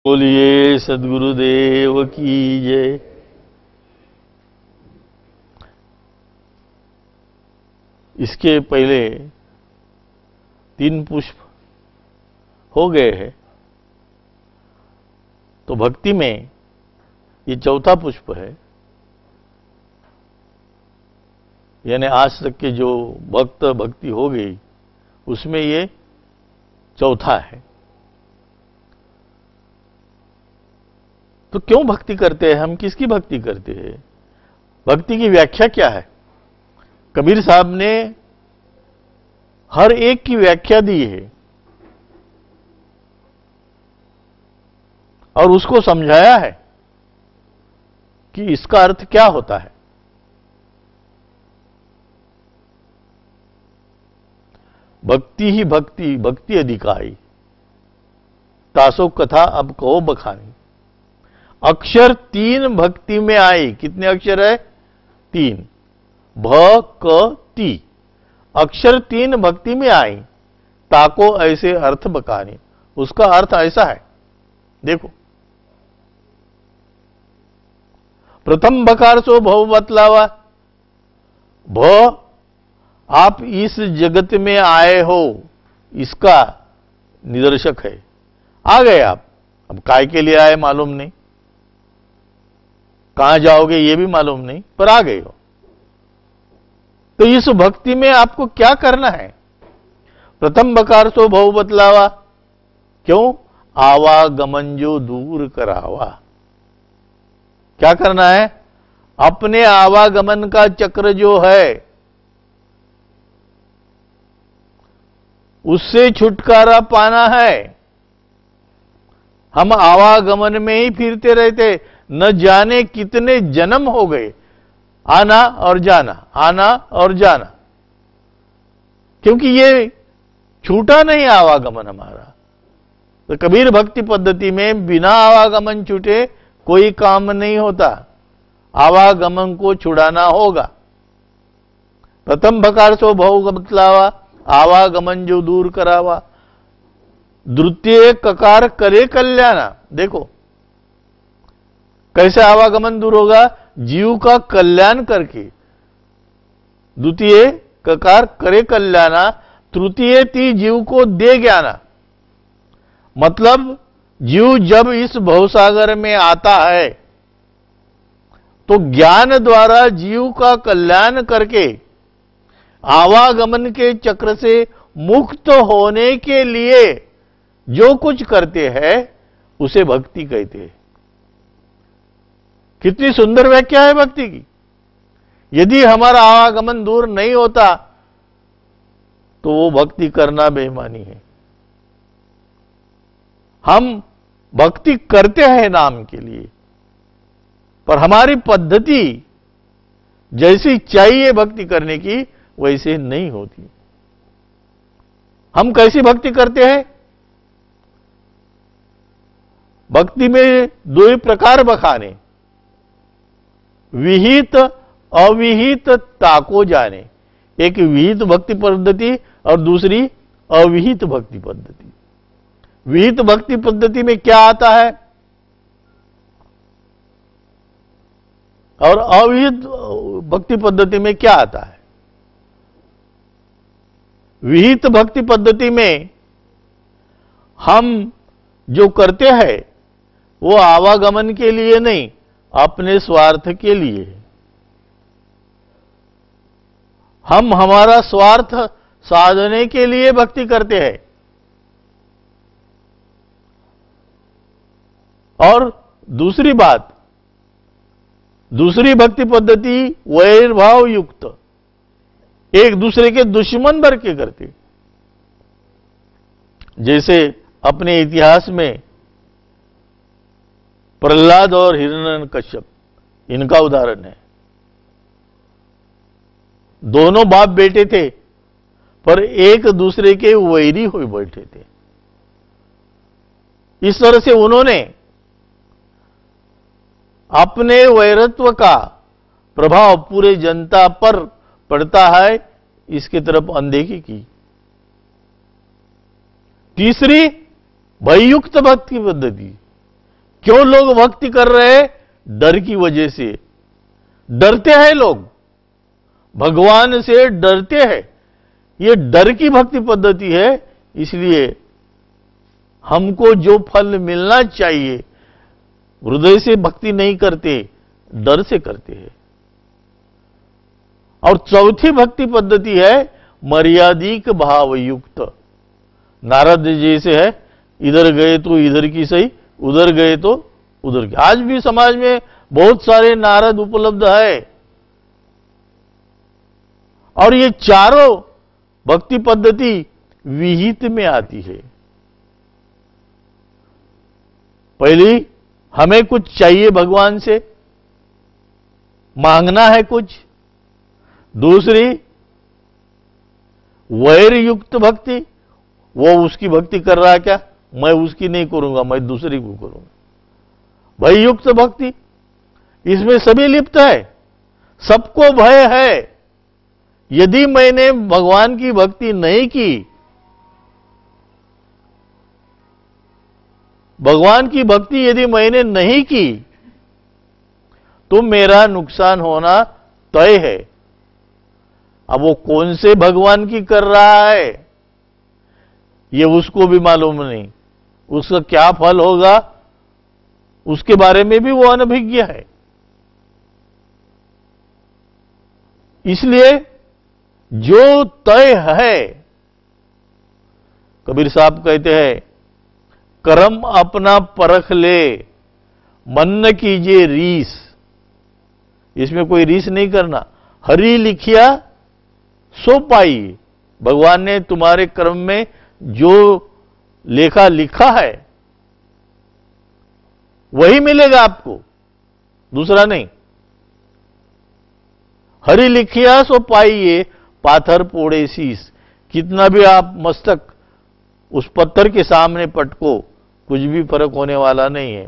बोलिए सद्गुरुदेव की जय। इसके पहले 3 पुष्प हो गए हैं, तो भक्ति में ये चौथा पुष्प है। यानी आज तक के जो भक्ति हो गई उसमें ये चौथा है। तो क्यों भक्ति करते हैं हम? किसकी भक्ति करते हैं? भक्ति की व्याख्या क्या है? कबीर साहब ने हर एक की व्याख्या दी है और उसको समझाया है कि इसका अर्थ क्या होता है। भक्ति ही भक्ति, भक्ति अधिकाई, तासो कथा अब कहो बखानी। अक्षर 3 भक्ति में आई। कितने अक्षर है? 3। भ क ती। अक्षर 3 भक्ति में आई, ताको ऐसे अर्थ बकानी। उसका अर्थ ऐसा है, देखो। प्रथम बकार सो भव बतलावा। भ, आप इस जगत में आए हो, इसका निदर्शक है। आ गए आप, अब काय के लिए आए मालूम नहीं, कहां जाओगे ये भी मालूम नहीं, पर आ गए हो। तो इस भक्ति में आपको क्या करना है? प्रथम बकार सो भव बतलावा। क्यों? आवागमन जो दूर करावा। क्या करना है? अपने आवागमन का चक्र जो है उससे छुटकारा पाना है। हम आवागमन में ही फिरते रहते, न जाने कितने जन्म हो गए, आना और जाना, आना और जाना, क्योंकि ये छूटा नहीं आवागमन हमारा। तो कबीर भक्ति पद्धति में बिना आवागमन छूटे कोई काम नहीं होता। आवागमन को छुड़ाना होगा। प्रथम बकार सो भव बतलावा, आवागमन जो दूर करावा। द्वितीय ककार करे कल्याणा। देखो कैसे आवागमन दूर होगा? जीव का कल्याण करके। द्वितीय ककार करे कल्याणा, तृतीय ती जीव को दे ज्ञाना। मतलब जीव जब इस भवसागर में आता है तो ज्ञान द्वारा जीव का कल्याण करके आवागमन के चक्र से मुक्त होने के लिए जो कुछ करते हैं उसे भक्ति कहते हैं। कितनी सुंदर व्याख्या है भक्ति की। यदि हमारा आवागमन दूर नहीं होता तो वो भक्ति करना बेईमानी है। हम भक्ति करते हैं नाम के लिए, पर हमारी पद्धति जैसी चाहिए भक्ति करने की वैसे नहीं होती। हम कैसी भक्ति करते हैं? भक्ति में 2 प्रकार बखाने, विहित अविहित ताको जाने। एक विहित भक्ति पद्धति और दूसरी अविहित भक्ति पद्धति। विहित भक्ति पद्धति में क्या आता है और अविहित भक्ति पद्धति में क्या आता है? विहित भक्ति पद्धति में हम जो करते हैं वो आवागमन के लिए नहीं, अपने स्वार्थ के लिए। हम हमारा स्वार्थ साधने के लिए भक्ति करते हैं। और दूसरी बात, दूसरी भक्ति पद्धति वैरभाव युक्त, एक दूसरे के दुश्मन भर के करते। जैसे अपने इतिहास में प्रहलाद और हिरण्यकश्यप, इनका उदाहरण है। दोनों बाप बेटे थे पर एक दूसरे के वैरी हुए बैठे थे। इस तरह से उन्होंने अपने वैरत्व का प्रभाव पूरे जनता पर पड़ता है, इसकी तरफ अनदेखी की। तीसरी भययुक्त भक्ति पद्धति, क्यों लोग भक्ति कर रहे हैं? डर की वजह से। डरते हैं लोग, भगवान से डरते हैं। ये डर की भक्ति पद्धति है। इसलिए हमको जो फल मिलना चाहिए, हृदय से भक्ति नहीं करते, डर से करते हैं। और चौथी भक्ति पद्धति है मर्यादिक भावयुक्त। नारद जैसे है, इधर गए तो इधर की सही, उधर गए तो उधर की। आज भी समाज में बहुत सारे नारद उपलब्ध है। और ये चारों भक्ति पद्धति विहित में आती है। पहली, हमें कुछ चाहिए भगवान से, मांगना है कुछ। दूसरी, वैर युक्त भक्ति, वो उसकी भक्ति कर रहा है क्या, मैं उसकी नहीं करूंगा, मैं दूसरी को करूंगा। भय युक्त भक्ति, इसमें सभी लिप्त है, सबको भय है। यदि मैंने भगवान की भक्ति नहीं की, भगवान की भक्ति यदि मैंने नहीं की, तो मेरा नुकसान होना तय है। अब वो कौन से भगवान की कर रहा है, ये उसको भी मालूम नहीं। उसका क्या फल होगा, उसके बारे में भी वो अनभिज्ञ है। इसलिए जो तय है, कबीर साहब कहते हैं, कर्म अपना परख ले, मन न कीजिए रीस। इसमें कोई रीस नहीं करना। हरि लिखिया सो पाई। भगवान ने तुम्हारे कर्म में जो लेखा लिखा है वही मिलेगा आपको, दूसरा नहीं। हरि लिखिया सो पाइए, पाथर पोड़े शीस। कितना भी आप मस्तक उस पत्थर के सामने पटको, कुछ भी फर्क होने वाला नहीं है।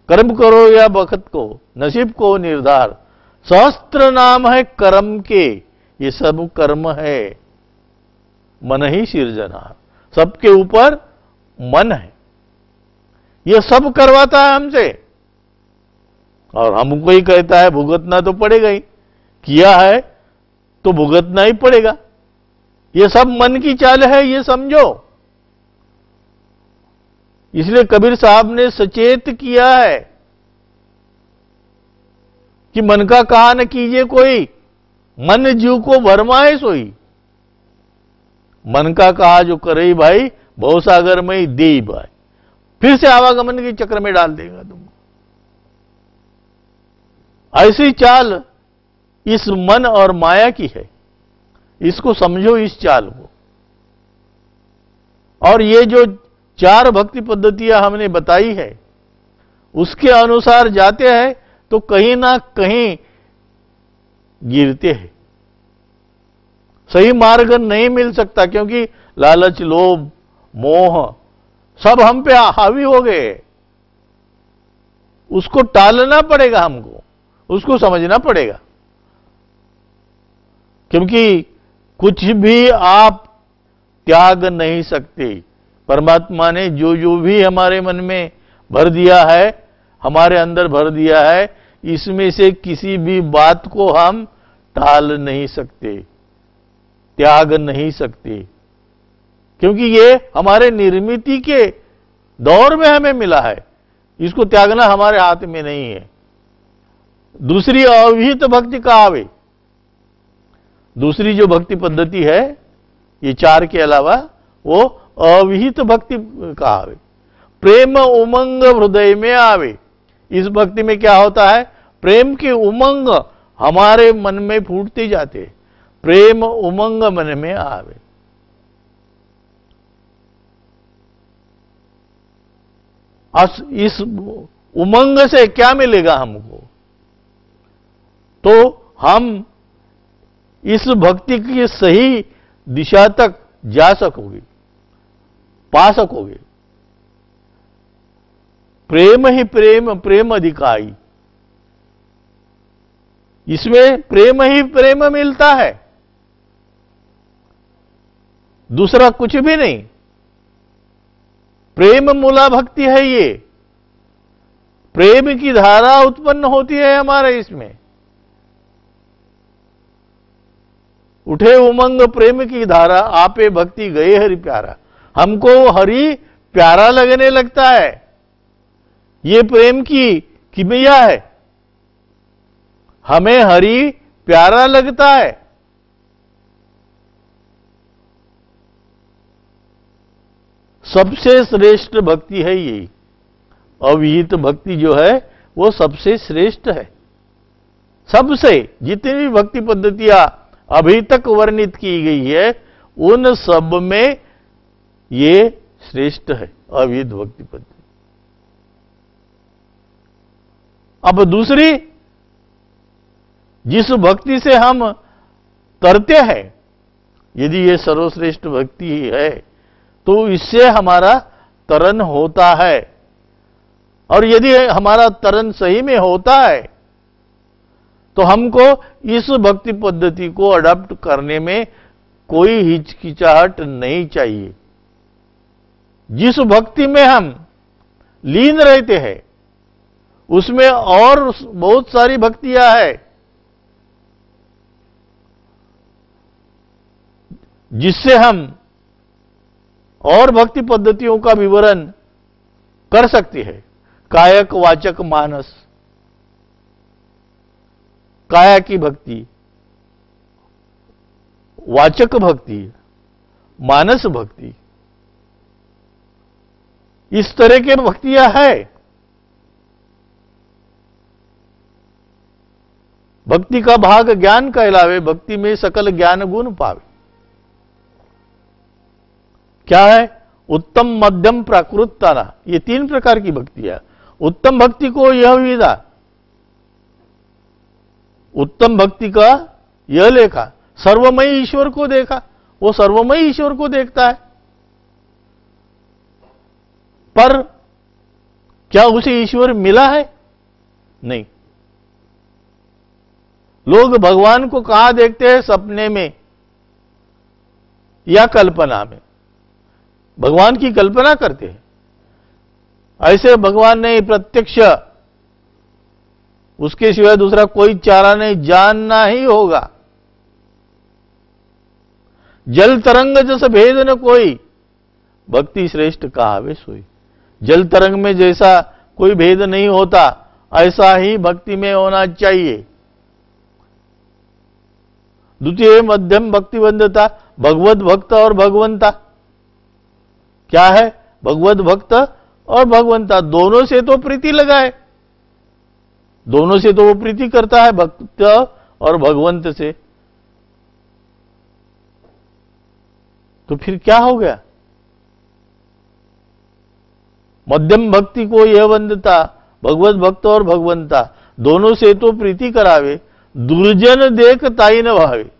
कर्म करो या बखत को, नसीब को निर्धार। सहस्त्र नाम है कर्म के, ये सब कर्म है। मन ही सिरजनहार, सबके ऊपर मन है, ये सब करवाता है हमसे। और हमको ही कहता है भुगतना तो पड़ेगा ही, किया है तो भुगतना ही पड़ेगा। ये सब मन की चाल है, ये समझो। इसलिए कबीर साहब ने सचेत किया है कि मन का कहा न कीजिए कोई, मन जीव को भरमाए सोई। मन का कहा जो करे भाई, भवसागर में ही दे भाई, फिर से आवागमन के चक्र में डाल देगा तुमको। ऐसी चाल इस मन और माया की है। इसको समझो, इस चाल को। और ये जो चार भक्ति पद्धतियां हमने बताई है, उसके अनुसार जाते हैं तो कहीं ना कहीं गिरते हैं। सही मार्ग नहीं मिल सकता, क्योंकि लालच, लोभ, मोह सब हम पे हावी हो गए। उसको टालना पड़ेगा हमको, उसको समझना पड़ेगा। क्योंकि कुछ भी आप त्याग नहीं सकते। परमात्मा ने जो जो भी हमारे मन में भर दिया है, हमारे अंदर भर दिया है, इसमें से किसी भी बात को हम टाल नहीं सकते, त्याग नहीं सकते। क्योंकि ये हमारे निर्मित के दौर में हमें मिला है, इसको त्यागना हमारे हाथ में नहीं है। दूसरी अविहित भक्ति का आवे, दूसरी जो भक्ति पद्धति है ये चार के अलावा, वो अविहित भक्ति का आवे। प्रेम उमंग हृदय में आवे। इस भक्ति में क्या होता है, प्रेम के उमंग हमारे मन में फूटते जाते, प्रेम उमंग मन में आवे। इस उमंग से क्या मिलेगा हमको, तो हम इस भक्ति की सही दिशा तक जा सकोगे, पा सकोगे। प्रेम ही प्रेम, प्रेम अधिकाई। इसमें प्रेम ही प्रेम मिलता है, दूसरा कुछ भी नहीं। प्रेम मूला भक्ति है ये। प्रेम की धारा उत्पन्न होती है हमारे इसमें। उठे उमंग प्रेम की धारा, आपे भक्ति गए हरि प्यारा। हमको हरि प्यारा लगने लगता है। ये प्रेम की किमिया है, हमें हरि प्यारा लगता है। सबसे श्रेष्ठ भक्ति है यही। अविहित भक्ति जो है वो सबसे श्रेष्ठ है। सबसे जितनी भी भक्ति पद्धतियां अभी तक वर्णित की गई है उन सब में ये श्रेष्ठ है, अविहित भक्ति पद्धति। अब दूसरी, जिस भक्ति से हम तरते हैं, यदि ये सर्वश्रेष्ठ भक्ति है तो इससे हमारा तरन होता है। और यदि हमारा तरन सही में होता है तो हमको इस भक्ति पद्धति को अडॉप्ट करने में कोई हिचकिचाहट नहीं चाहिए। जिस भक्ति में हम लीन रहते हैं उसमें और बहुत सारी भक्तियां हैं जिससे हम और भक्ति पद्धतियों का विवरण कर सकते हैं। कायक वाचक मानस, काया की भक्ति, वाचक भक्ति, मानस भक्ति, इस तरह के भक्तियां है। भक्ति का भाग ज्ञान कहलावे, भक्ति में सकल ज्ञान गुण पावे। क्या है? उत्तम मध्यम प्राकृत ताना, ये तीन प्रकार की भक्ति है। उत्तम भक्ति को यह विधा, उत्तम भक्ति का यह लेखा, सर्वमयी ईश्वर को देखा, वो सर्वमयी ईश्वर को देखता है। पर क्या उसे ईश्वर मिला है? नहीं। लोग भगवान को कहां देखते हैं? सपने में या कल्पना में। भगवान की कल्पना करते हैं। ऐसे भगवान ने प्रत्यक्ष, उसके सिवाय दूसरा कोई चारा नहीं, जानना ही होगा। जल तरंग जैसा भेद न कोई, भक्ति श्रेष्ठ कहावे सोई। जल तरंग में जैसा कोई भेद नहीं होता, ऐसा ही भक्ति में होना चाहिए। द्वितीय मध्यम भक्तिवंदता, भगवत भक्त और भगवंता। क्या है? भगवत भक्त और भगवंता, दोनों से तो प्रीति लगाए, दोनों से तो वो प्रीति करता है, भक्त और भगवंत से। तो फिर क्या हो गया? मध्यम भक्ति को यह वंदता, भगवत भक्त और भगवंता, दोनों से तो प्रीति करावे। दुर्जन देख ताई न भावे।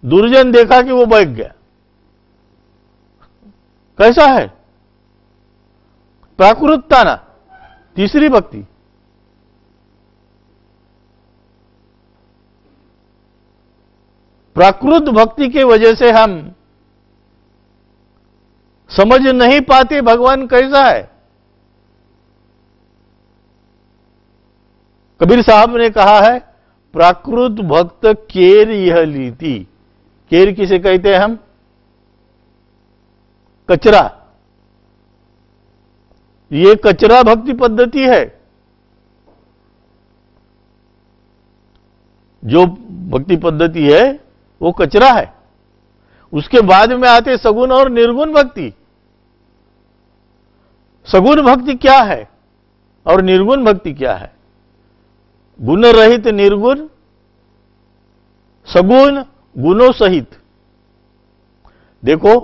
दुर्जन देखा कि वो बैठ गया। कैसा है? प्राकृताना, तीसरी भक्ति। प्राकृत भक्ति के वजह से हम समझ नहीं पाते भगवान कैसा है। कबीर साहब ने कहा है, प्राकृत भक्त केर यह लीती। केर किसे कहते हैं हम? कचरा। ये कचरा भक्ति पद्धति है। जो भक्ति पद्धति है वो कचरा है। उसके बाद में आते सगुण और निर्गुण भक्ति। सगुण भक्ति क्या है और निर्गुण भक्ति क्या है? गुण रहित निर्गुण, सगुण गुणों सहित। देखो,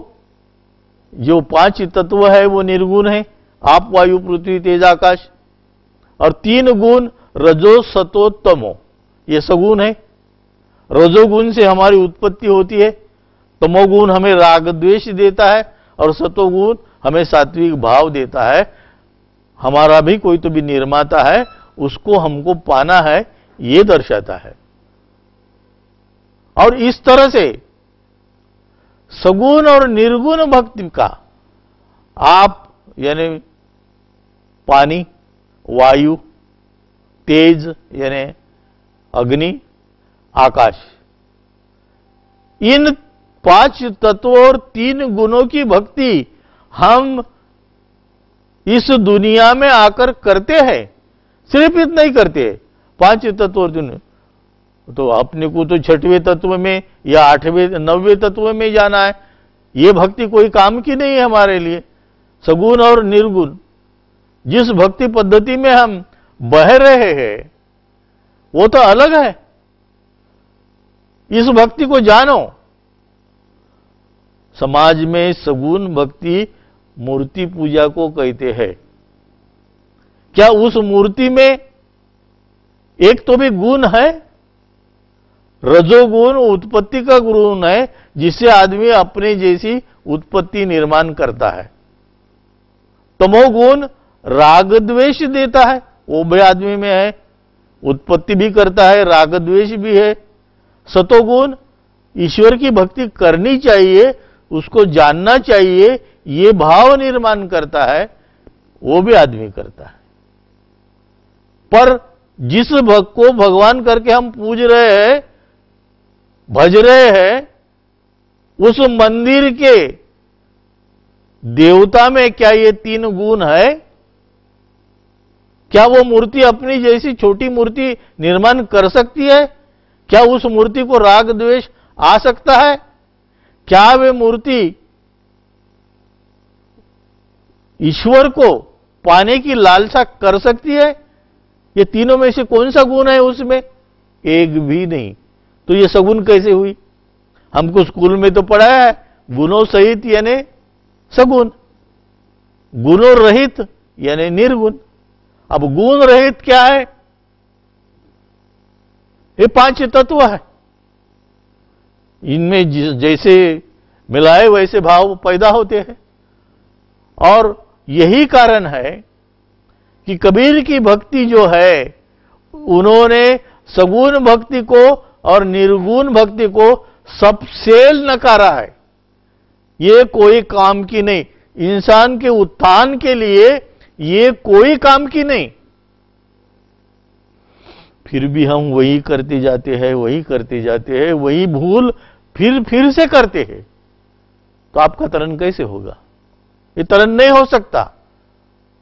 जो पांच तत्व है वो निर्गुण है, आप वायु पृथ्वी तेज आकाश, और तीन गुण रजो सतो तमो, ये सगुण है। रजोगुण से हमारी उत्पत्ति होती है, तमोगुण हमें राग द्वेष देता है, और सतोगुण हमें सात्विक भाव देता है। हमारा भी कोई तो भी निर्माता है, उसको हमको पाना है, ये दर्शाता है। और इस तरह से सगुण और निर्गुण भक्ति का आप, यानी पानी वायु, तेज यानी अग्नि, आकाश। इन 5 तत्वों और 3 गुणों की भक्ति हम इस दुनिया में आकर करते हैं। सिर्फ इतना ही करते हैं, 5 तत्व और 3। तो अपने को तो 6वें तत्व में या 8वें 9वें तत्व में जाना है। ये भक्ति कोई काम की नहीं है हमारे लिए। सगुण और निर्गुण जिस भक्ति पद्धति में हम बह रहे हैं वो तो अलग है। इस भक्ति को जानो। समाज में सगुण भक्ति मूर्ति पूजा को कहते हैं। क्या उस मूर्ति में एक तो भी गुण है? रजोगुण उत्पत्ति का गुण है, जिससे आदमी अपने जैसी उत्पत्ति निर्माण करता है। तमोगुण राग द्वेष देता है, वो भी आदमी में है, उत्पत्ति भी करता है, राग द्वेष भी है। सतोगुण ईश्वर की भक्ति करनी चाहिए, उसको जानना चाहिए, ये भाव निर्माण करता है, वो भी आदमी करता है। पर जिस भक्त को भगवान करके हम पूज रहे हैं, भज रहे हैं, उस मंदिर के देवता में क्या ये 3 गुण है? क्या वो मूर्ति अपनी जैसी छोटी मूर्ति निर्माण कर सकती है? क्या उस मूर्ति को राग द्वेष आ सकता है? क्या वे मूर्ति ईश्वर को पाने की लालसा कर सकती है? ये तीनों में से कौन सा गुण है उसमें? एक भी नहीं। तो ये सगुण कैसे हुई? हमको स्कूल में तो पढ़ाया है गुणों सहित यानी सगुण, गुणों रहित यानी निर्गुण। अब गुण रहित क्या है? ये 5 तत्व है। इनमें जैसे मिलाए वैसे भाव पैदा होते हैं। और यही कारण है कि कबीर की भक्ति जो है, उन्होंने सगुण भक्ति को और निर्गुण भक्ति को सबसे नकारा है। ये कोई काम की नहीं, इंसान के उत्थान के लिए ये कोई काम की नहीं। फिर भी हम वही करते जाते हैं, वही करते जाते हैं, वही भूल फिर से करते हैं। तो आपका तरण कैसे होगा? ये तरण नहीं हो सकता।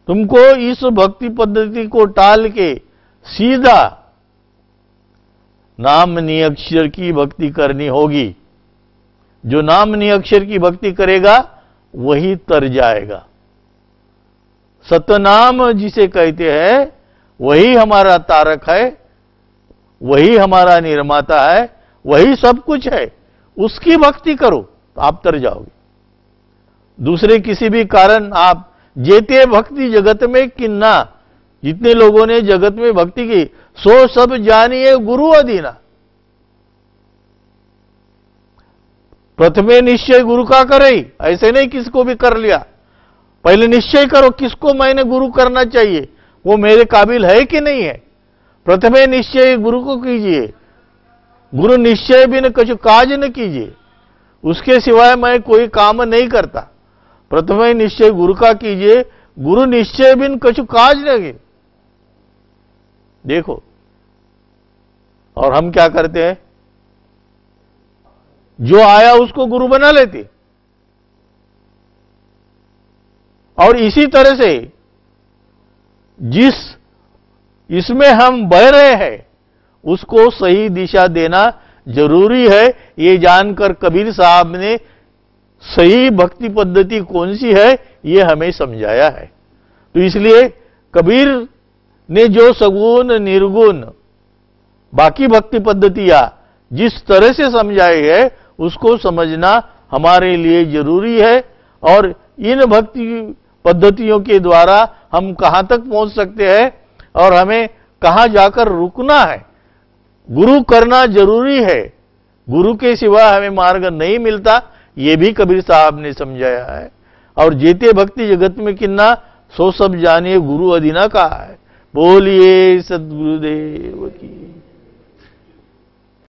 तुमको इस भक्ति पद्धति को टाल के सीधा नाम निअक्षर की भक्ति करनी होगी। जो नाम निअक्षर की भक्ति करेगा वही तर जाएगा। सतनाम जिसे कहते हैं वही हमारा तारक है, वही हमारा निर्माता है, वही सब कुछ है। उसकी भक्ति करो तो आप तर जाओगे। दूसरे किसी भी कारण आप जेते भक्ति जगत में किन्ना, जितने लोगों ने जगत में भक्ति की सो सब जानिए गुरु अधीना। प्रथमे निश्चय गुरु का करे, ऐसे नहीं किसको भी कर लिया। पहले निश्चय करो किसको मैंने गुरु करना चाहिए, वो मेरे काबिल है कि नहीं है। प्रथमे निश्चय गुरु को कीजिए। गुरु निश्चय बिन कछु काज न कीजिए, उसके सिवाय मैं कोई काम नहीं करता। प्रथमे निश्चय गुरु का कीजिए, गुरु निश्चय बिन कछु काज लगे। देखो, और हम क्या करते हैं? जो आया उसको गुरु बना लेते। और इसी तरह से जिस इसमें हम बह रहे हैं उसको सही दिशा देना जरूरी है। ये जानकर कबीर साहब ने सही भक्ति पद्धति कौन सी है ये हमें समझाया है। तो इसलिए कबीर ने जो सगुण निर्गुण बाकी भक्ति पद्धतियां जिस तरह से समझाई है उसको समझना हमारे लिए जरूरी है। और इन भक्ति पद्धतियों के द्वारा हम कहां तक पहुंच सकते हैं और हमें कहां जाकर रुकना है। गुरु करना जरूरी है, गुरु के सिवा हमें मार्ग नहीं मिलता, ये भी कबीर साहब ने समझाया है। और जेते भक्ति जगत में किन्ना सो सब जानिए गुरु अधीना कहा है। बोलिए सद्गुरुदेव की।